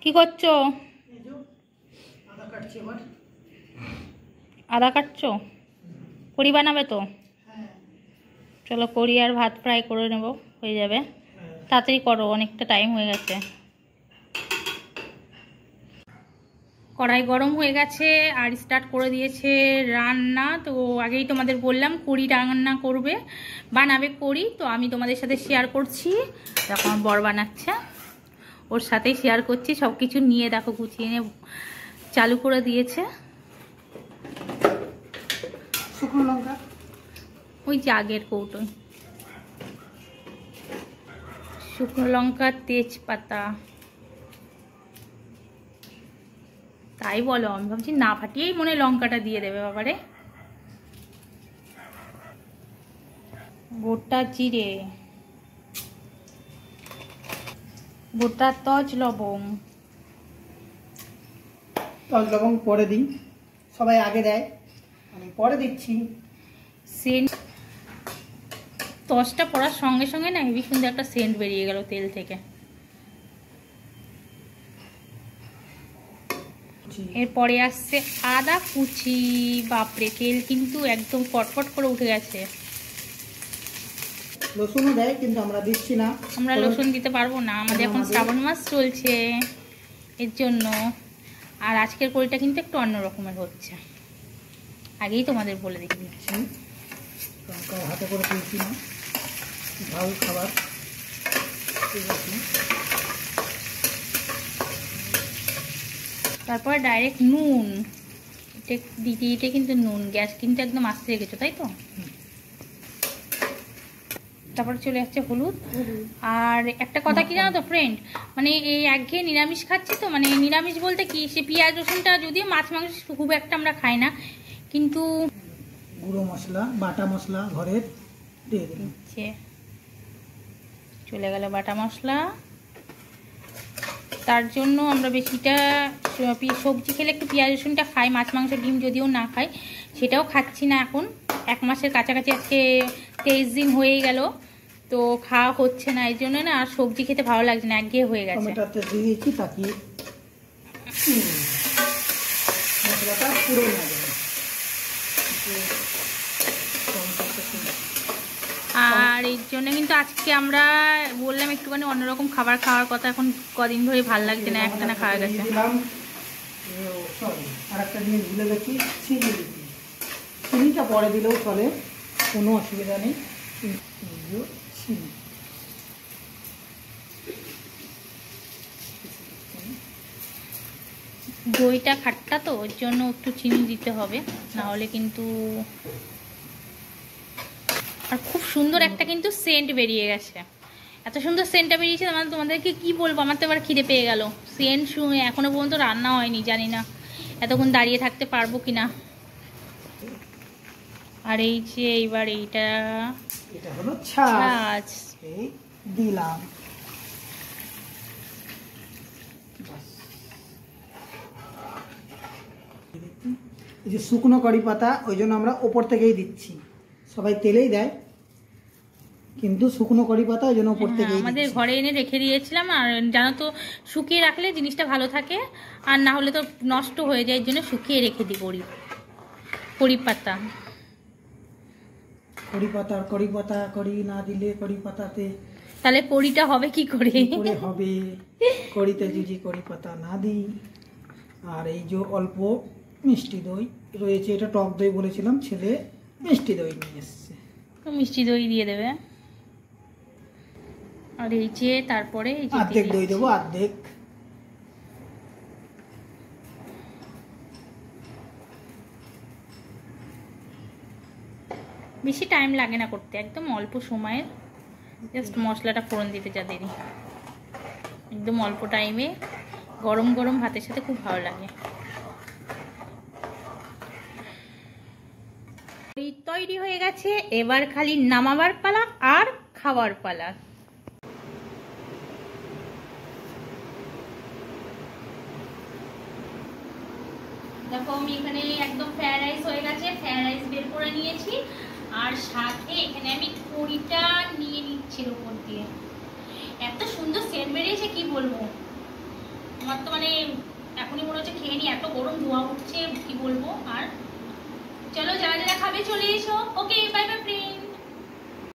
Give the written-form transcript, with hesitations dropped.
কি করছো? আদা কাটছো? কড়ি বানাবে তো? চলো কড়ি আর ভাত ফ্রাই করে নেব, হয়ে যাবে। তাড়াতাড়ি করো, অনেকটা টাইম হয়ে গেছে। কড়াই গরম হয়ে গেছে আর স্টার্ট করে দিয়েছে রান্না। তো আগেই তোমাদের বললাম কড়ি রান্না করবে, বানাবে কড়ি। তো আমি তোমাদের সাথে শেয়ার করছি। দেখো আমার বর বানাচ্ছে, ওর সাথেই শেয়ার করছি। সব কিছু নিয়ে দেখো গুছিয়ে নিয়ে চালু করে দিয়েছে। শুকনো লঙ্কা ওই যে আগের কৌটোয়, শুকনো লঙ্কা, তেজপাতা। তাই বলো, আমি ভাবছি না ফাটিয়েই মনে লঙ্কাটা দিয়ে দেবে বাবারে। গোটা জিরে, গোটা তজ লবঙ্গ। তজ লবঙ্গ পরে দিই, সবাই আগে দেয়, আমি পরে দিচ্ছি। সেন্ট, তজটা পড়ার সঙ্গে সঙ্গে না হেবি সুন্দর একটা সেন্ট বেরিয়ে গেল তেল থেকে। এরপরে আসছে আদা কুচি। বাপরে, তেল কিন্তু একদম ফটফট করে উঠে গেছে। রসুনও দেয় কিন্তু আমরা দিচ্ছি না, আমরা রসুন দিতে পারবো না, আমাদের এখন শ্রাবণ মাস চলছে এর জন্য। আর আজকের কড়িটা কিন্তু একটু অন্য রকমের হচ্ছে, আগেই তোমাদের বলে দিচ্ছি। হাতে করে তুলছি না, ঝাল খাবার। তারপর ডাইরেক্ট নুন দিতে দিতে কিন্তু নুন, গ্যাস কিন্তু একদম আস্তে রেখেছো তাই তো। তারপরে চলে যাচ্ছে হলুদ। আর একটা কথা কি জানো তো ফ্রেন্ড, মানে এই একঘেয়ে নিরামিষ খাচ্ছি তো, মানে নিরামিষ বলতে কি, সে পেঁয়াজ রসুনটা যদিও মাছ মাংস খুব একটা আমরা খাই না, কিন্তু গুঁড়ো মশলা, বাটা মশলা ঘরের দিয়ে দিচ্ছে। চলে গেল বাটা মশলা। তার জন্য আমরা বেশিটা সবজি খেলে একটু পেঁয়াজ রসুনটা খাই, মাছ মাংস ডিম যদিও না খাই, সেটাও খাচ্ছি না এখন। 1 মাসের কাছাকাছি, আজকে 23 দিন হয়েই গেল, তো খাওয়া হচ্ছে না। এই জন্য না আর সবজি খেতে ভালো লাগছে না, একঘেয়ে হয়ে গেছে। টমেটোতে দিয়েছি তাকি মশলাটা পুরো না যাবে। আর এর জন্য কিন্তু আজকে আমরা বললাম একটুখানি অন্যরকম খাবার খাওয়ার কথা। এখন কদিন ধরে ভাল লাগছে না, একটানা খাওয়া গেছে। আর একটা জিনিস ভুলে গেছি, চিনি দিচ্ছি। চিনিটা পরে দিলেও চলে, কোনো অসুবিধা নেই। চিনি দইটা খাট্টা তো, ওর জন্য একটু চিনি দিতে হবে, না হলে কিন্তু। আর খুব সুন্দর একটা কিন্তু সেন্ট বেরিয়ে গেছে, এত সুন্দর সেন্টটা বেরিয়েছে, মানে তোমাদেরকে কি বলবো। আমার তো এবার খিদে পেয়ে গেল। সেন্ট শুনে এখনো পর্যন্ত রান্না হয়নি, জানি না এতক্ষণ দাঁড়িয়ে থাকতে পারবো কিনা। আর এই যে এইবার এটা হলো ছাঁচ, দিলাম। এই যে শুকনো কারি পাতা, ওই জন্য আমরা ওপর থেকেই দিচ্ছি। সবাই তেলেই দেয়, কিন্তু শুকনো কারি পাতা ওই জন্য ওপর থেকেই আমাদের ঘরে এনে রেখে দিয়েছিলাম। আর জানো তো, শুকিয়ে রাখলে জিনিসটা ভালো থাকে, আর না হলে তো নষ্ট হয়ে যায়, এর জন্য শুকিয়ে রেখে দিই কড়ি পাতা। কড়ি পাতা কড়ি না দিলে কড়ি পাতাতে তাহলে কড়িটা হবে কি করে হবে? কড়িতে যদি কড়ি পাতা না দিই। আর এই যে অল্প মিষ্টি দই রয়েছে, এটা টক দই বলেছিলাম, ছেলে মিষ্টি দই নিয়ে এসছে, মিষ্টি দই দিয়ে দেবে। আর এই যে তারপরে অর্ধেক দই দেবো, অর্ধেক বেশি টাইম লাগে না করতে, একদম অল্প সময়ে জাস্ট মশলাটা ফোড়ন দিতে যা দেরি, একদম অল্প টাইমে গরম গরম ভাতের সাথে খুব ভালো লাগে। তৈরি হয়ে গেছে, এবার খালি নামাবার পালা আর খাওয়ার পালা। দেখো আমি এখানে একদম ফ্রাইড রাইস হয়ে গেছে, ফ্রাইড রাইস বের করে নিয়েছি, আর সাথে এখানে আমি কড়িটা নিয়ে নিচ্ছি উপর দিয়ে। এত সুন্দর সেন্ট বেরিয়েছে কি বলবো, আমার তো মানে এখনই মনে হচ্ছে খেয়ে নি, এত গরম ধোঁয়া উঠছে কি বলবো। আর চলো যারা যারা খাবে চলে এসো। ও